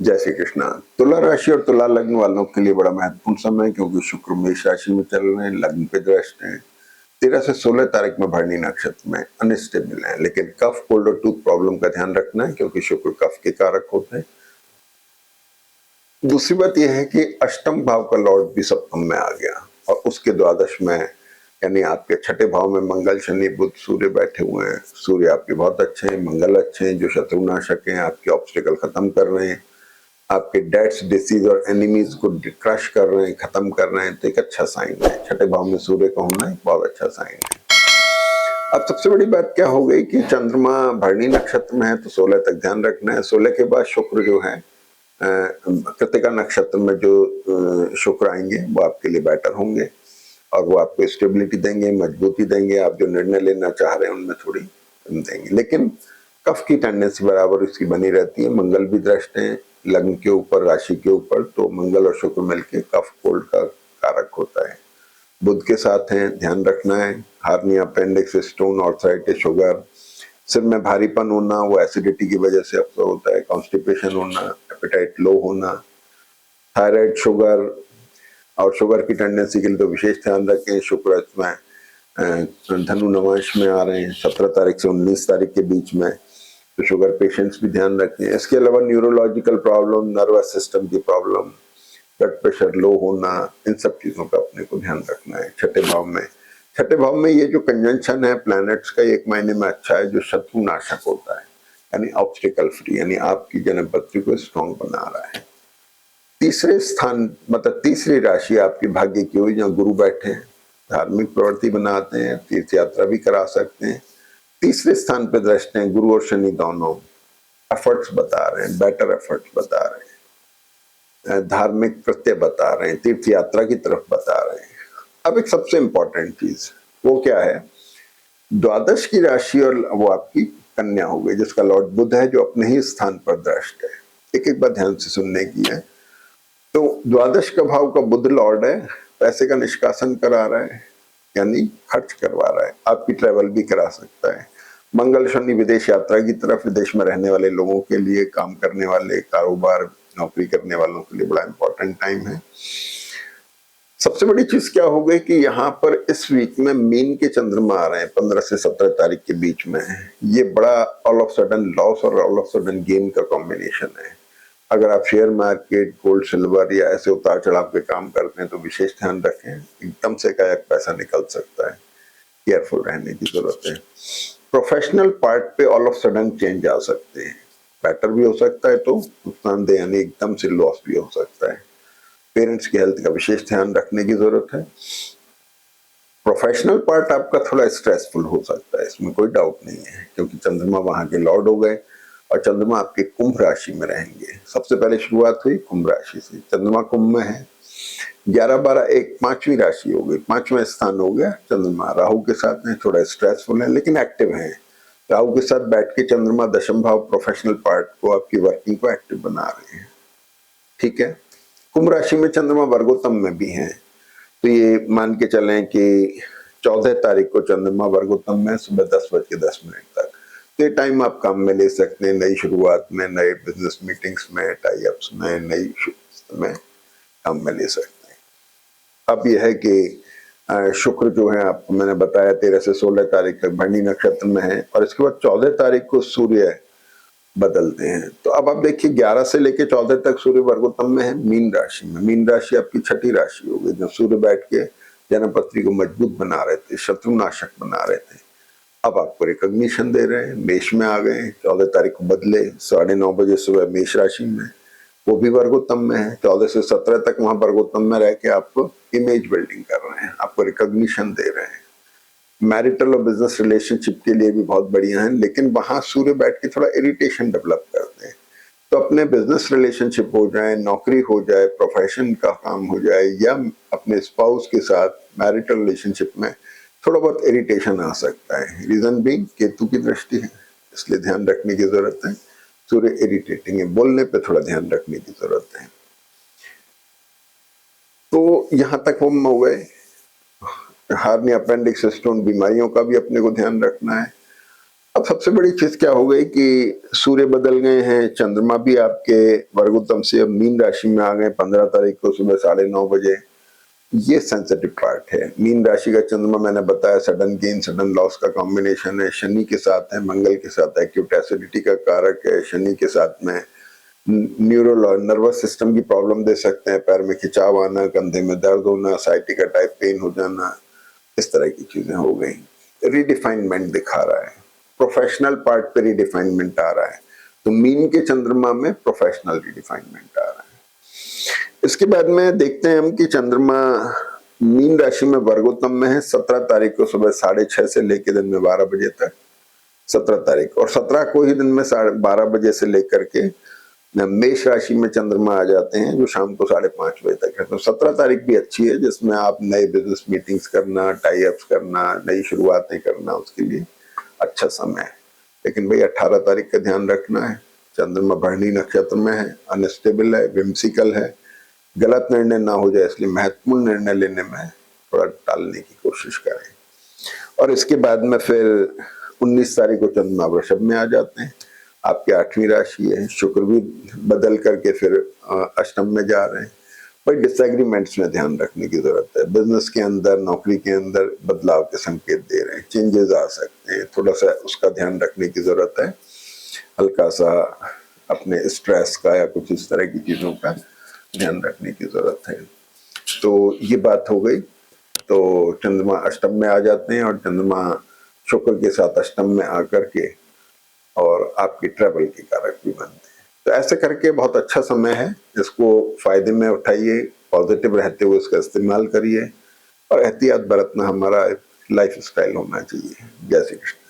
जय श्री कृष्णा। तुला राशि और तुला लग्न वालों के लिए बड़ा महत्वपूर्ण समय है, क्योंकि शुक्र मेष राशि में चल रहे हैं, लग्न पे दृष्ट हैं। 13 से 16 तारीख में भरणी नक्षत्र में अनस्टेबल है, लेकिन कफ, कोल्ड और टूथ प्रॉब्लम का ध्यान रखना है, क्योंकि शुक्र कफ के कारक होते हैं। दूसरी बात यह है कि अष्टम भाव का लॉर्ड भी सप्तम में आ गया और उसके द्वादश में, यानी आपके छठे भाव में मंगल, शनि, बुध, सूर्य बैठे हुए हैं। सूर्य आपके बहुत अच्छे हैं, मंगल अच्छे हैं, जो शत्रुनाशक हैं, आपके ऑब्स्टिकल खत्म कर रहे हैं, आपके डेट्स, डिसीज और एनिमीज को क्रश कर रहे हैं, खत्म कर रहे हैं, तो एक अच्छा साइन है। छठे भाव में सूर्य का होना एक बहुत अच्छा साइन है। अब सबसे बड़ी बात क्या हो गई कि चंद्रमा भरणी नक्षत्र में है, तो 16 तक ध्यान रखना है। 16 के बाद शुक्र जो है कृतिका नक्षत्र में जो शुक्र आएंगे वो आपके लिए बेटर होंगे और वो आपको स्टेबिलिटी देंगे, मजबूती देंगे। आप जो निर्णय लेना चाह रहे हैं उनमें थोड़ी देंगे, लेकिन कफ की टेंडेंसी बराबर उसकी बनी रहती है। मंगल भी दृष्ट है लग्न के ऊपर, राशि के ऊपर, तो मंगल और शुक्र मिलके कफ कोल्ड का कारक होता है। बुध के साथ हैं, ध्यान रखना है। Hernia, appendix, stone, arthritis, sugar, सिर में भारीपन होना, वो एसिडिटी की वजह से अक्सर होता है। कॉन्स्टिपेशन होना, एपेटाइट लो होना, थायराइड, शुगर और शुगर की टेंडेंसी के लिए तो विशेष ध्यान रखें। शुक्र में धनु नवांश में आ रहे हैं 17 तारीख से 19 तारीख के बीच में, तो शुगर पेशेंट्स भी ध्यान रखें। इसके अलावा न्यूरोलॉजिकल प्रॉब्लम, नर्वस सिस्टम की प्रॉब्लम, ब्लड प्रेशर लो होना, इन सब चीजों का अपने को ध्यान रखना है। छठे भाव में, छठे भाव में ये जो कंजंक्शन है प्लैनेट्स का, एक महीने में अच्छा है, जो शत्रु नाशक होता है, यानी ऑब्स्टिकल फ्री, यानी आपकी जन्म पत्री को स्ट्रॉन्ग बना रहा है। तीसरे स्थान, मतलब तीसरी राशि आपकी भाग्य की हुई, जहाँ गुरु बैठे हैं, धार्मिक प्रवृत्ति बनाते हैं, तीर्थ यात्रा भी करा सकते हैं। तीसरे स्थान पे दृष्टि हैं गुरु और शनि दोनों, एफर्ट्स बता रहे हैं, बेटर एफर्ट्स बता रहे हैं, धार्मिक कृत्य बता रहे हैं, तीर्थ यात्रा की तरफ बता रहे हैं। अब एक सबसे इंपॉर्टेंट चीज वो क्या है, द्वादश की राशि और वो आपकी कन्या हो गई, जिसका लॉर्ड बुध है, जो अपने ही स्थान पर दृष्ट है। एक एक बात ध्यान से सुनने की है। तो द्वादश का भाव का बुध लॉर्ड है, पैसे का निष्कासन करा रहा है, यानी खर्च करवा रहा है, आपकी ट्रेवल भी करा सकता है। मंगल, शनि विदेश यात्रा की तरफ, विदेश में रहने वाले लोगों के लिए, काम करने वाले, कारोबार, नौकरी करने वालों के लिए बड़ा इंपॉर्टेंट टाइम है। सबसे बड़ी चीज क्या हो गई कि यहाँ पर इस वीक में मीन के चंद्रमा आ रहे हैं 15 से 17 तारीख के बीच में। ये बड़ा ऑल ऑफ सडन लॉस और ऑल ऑफ सडन गेन का कॉम्बिनेशन है। अगर आप शेयर मार्केट, गोल्ड, सिल्वर या ऐसे उतार चढ़ाव के काम करते हैं तो विशेष ध्यान रखें, एकदम से का एक पैसा निकल सकता है, केयरफुल रहने की जरूरत है। प्रोफेशनल पार्ट पे ऑल ऑफ सडन चेंज आ सकते हैं, बेटर भी हो सकता है तो नुकसानदेह, यानी एकदम से लॉस भी हो सकता है। पेरेंट्स की हेल्थ का विशेष ध्यान रखने की जरूरत है। प्रोफेशनल पार्ट आपका थोड़ा स्ट्रेसफुल हो सकता है, इसमें कोई डाउट नहीं है, क्योंकि चंद्रमा वहां के लॉर्ड हो गए और चंद्रमा आपके कुंभ राशि में रहेंगे। सबसे पहले शुरुआत हुई कुंभ राशि से, चंद्रमा कुंभ में है। 11, 12, 1 पांचवी राशि हो गई, पांचवा स्थान हो गया चंद्रमा। राहु के साथ में थोड़ा स्ट्रेसफुल है, लेकिन एक्टिव है। राहु के साथ बैठ के चंद्रमा दशम भाव प्रोफेशनल पार्ट को, आपकी वर्किंग को एक्टिव बना रहे हैं। ठीक है। कुंभ राशि में चंद्रमा वर्गोत्तम में भी है, तो ये मान के चलें कि 14 तारीख को चंद्रमा वर्गोत्तम में सुबह 10:10 तक। तो ये टाइम आप काम में ले सकते हैं, नई शुरुआत में, नए बिजनेस मीटिंग्स में, टाई अप्स में, नई में काम में ले सकते हैं। अब यह है कि शुक्र जो है, आपको मैंने बताया 13 से 16 तारीख तक भरणी नक्षत्र में है, और इसके बाद 14 तारीख को सूर्य बदलते हैं। तो अब आप देखिए 11 से लेकर 14 तक सूर्य वर्गोत्तम में है, मीन राशि में। मीन राशि आपकी छठी राशि हो गई, जब सूर्य बैठ के जन्म पत्री को मजबूत बना रहे थे, शत्रुनाशक बना रहे थे, अब आपको रिकॉग्निशन दे रहे हैं। मेष में आ गए, 14 तारीख को बदले, 9:30 बजे सुबह मेष राशि में, वो भी वर्गोत्तम में है। 14 से 17 तक वहां वर्गोत्तम में रह के आपको इमेज बिल्डिंग कर रहे हैं, आपको रिकॉग्निशन दे रहे हैं। मैरिटल और बिजनेस रिलेशनशिप के लिए भी बहुत बढ़िया है, लेकिन वहां सूर्य बैठ के थोड़ा इरिटेशन डेवलप करते हैं। तो अपने बिजनेस रिलेशनशिप हो जाए, नौकरी हो जाए, प्रोफेशन का काम हो जाए, या अपने स्पाउस के साथ मैरिटल रिलेशनशिप में थोड़ा बहुत इरिटेशन आ सकता है। रीजन भी केतु की दृष्टि है, इसलिए ध्यान रखने की जरूरत है। सूर्य इरिटेटिंग है, बोलने पे थोड़ा ध्यान रखने की जरूरत है। तो यहां तक हम हो गए। हार्निया, अपेंडिक्स, स्टोन बीमारियों का भी अपने को ध्यान रखना है। अब सबसे बड़ी चीज क्या हो गई कि सूर्य बदल गए हैं, चंद्रमा भी आपके वर्गोत्तम से अब मीन राशि में आ गए 15 तारीख को सुबह 9:30 बजे। ये सेंसिटिव पार्ट है। मीन राशि का चंद्रमा मैंने बताया सडन गेन सडन लॉस का कॉम्बिनेशन है, शनि के साथ है, मंगल के साथ है, एक्यूट एसिडिटी का कारक है, शनि के साथ में न्यूरल और नर्वस सिस्टम की प्रॉब्लम दे सकते हैं, पैर में खिंचाव आना, कंधे में दर्द होना, साइटिका टाइप पेन हो जाना, इस तरह की चीजें हो गई। रीडिफाइनमेंट दिखा रहा है, प्रोफेशनल पार्ट पे रीडिफाइनमेंट आ रहा है, तो मीन के चंद्रमा में प्रोफेशनल रीडिफाइनमेंट आ रहा है। इसके बाद में देखते हैं हम कि चंद्रमा मीन राशि में वर्गोत्तम में है 17 तारीख को सुबह 6:30 से लेकर दिन में 12 बजे तक, 17 तारीख, और 17 को ही दिन में 12:30 बजे से लेकर के मेष राशि में चंद्रमा आ जाते हैं जो शाम को 5:30 बजे तक है। तो 17 तारीख भी अच्छी है जिसमें आप नए बिजनेस मीटिंग्स करना, टाई अप्स करना, नई शुरुआतें करना, उसके लिए अच्छा समय है। लेकिन भाई 18 तारीख का ध्यान रखना है, चंद्रमा भरणी नक्षत्र में है, अनस्टेबल है, विम्सिकल है, गलत निर्णय ना हो जाए इसलिए महत्वपूर्ण निर्णय लेने में थोड़ा टालने की कोशिश करें। और इसके बाद में फिर 19 तारीख को चंद्रमा वृषभ में आ जाते हैं, आपके 8वीं राशि है, शुक्र भी बदल करके फिर अष्टम में जा रहे हैं। भाई डिसएग्रीमेंट्स में ध्यान रखने की जरूरत है, बिजनेस के अंदर, नौकरी के अंदर बदलाव के संकेत दे रहे हैं, चेंजेस आ सकते हैं, थोड़ा सा उसका ध्यान रखने की जरूरत है, हल्का सा अपने स्ट्रेस का या कुछ इस तरह की चीजों का ध्यान रखने की जरूरत है। तो ये बात हो गई। तो चंद्रमा अष्टम में आ जाते हैं और चंद्रमा शुक्र के साथ अष्टम में आकर के और आपकी ट्रैवल के कारक भी बनते हैं। तो ऐसे करके बहुत अच्छा समय है, इसको फायदे में उठाइए, पॉजिटिव रहते हुए इसका इस्तेमाल करिए और एहतियात बरतना हमारा लाइफ स्टाइल होना चाहिए। जय श्री कृष्ण।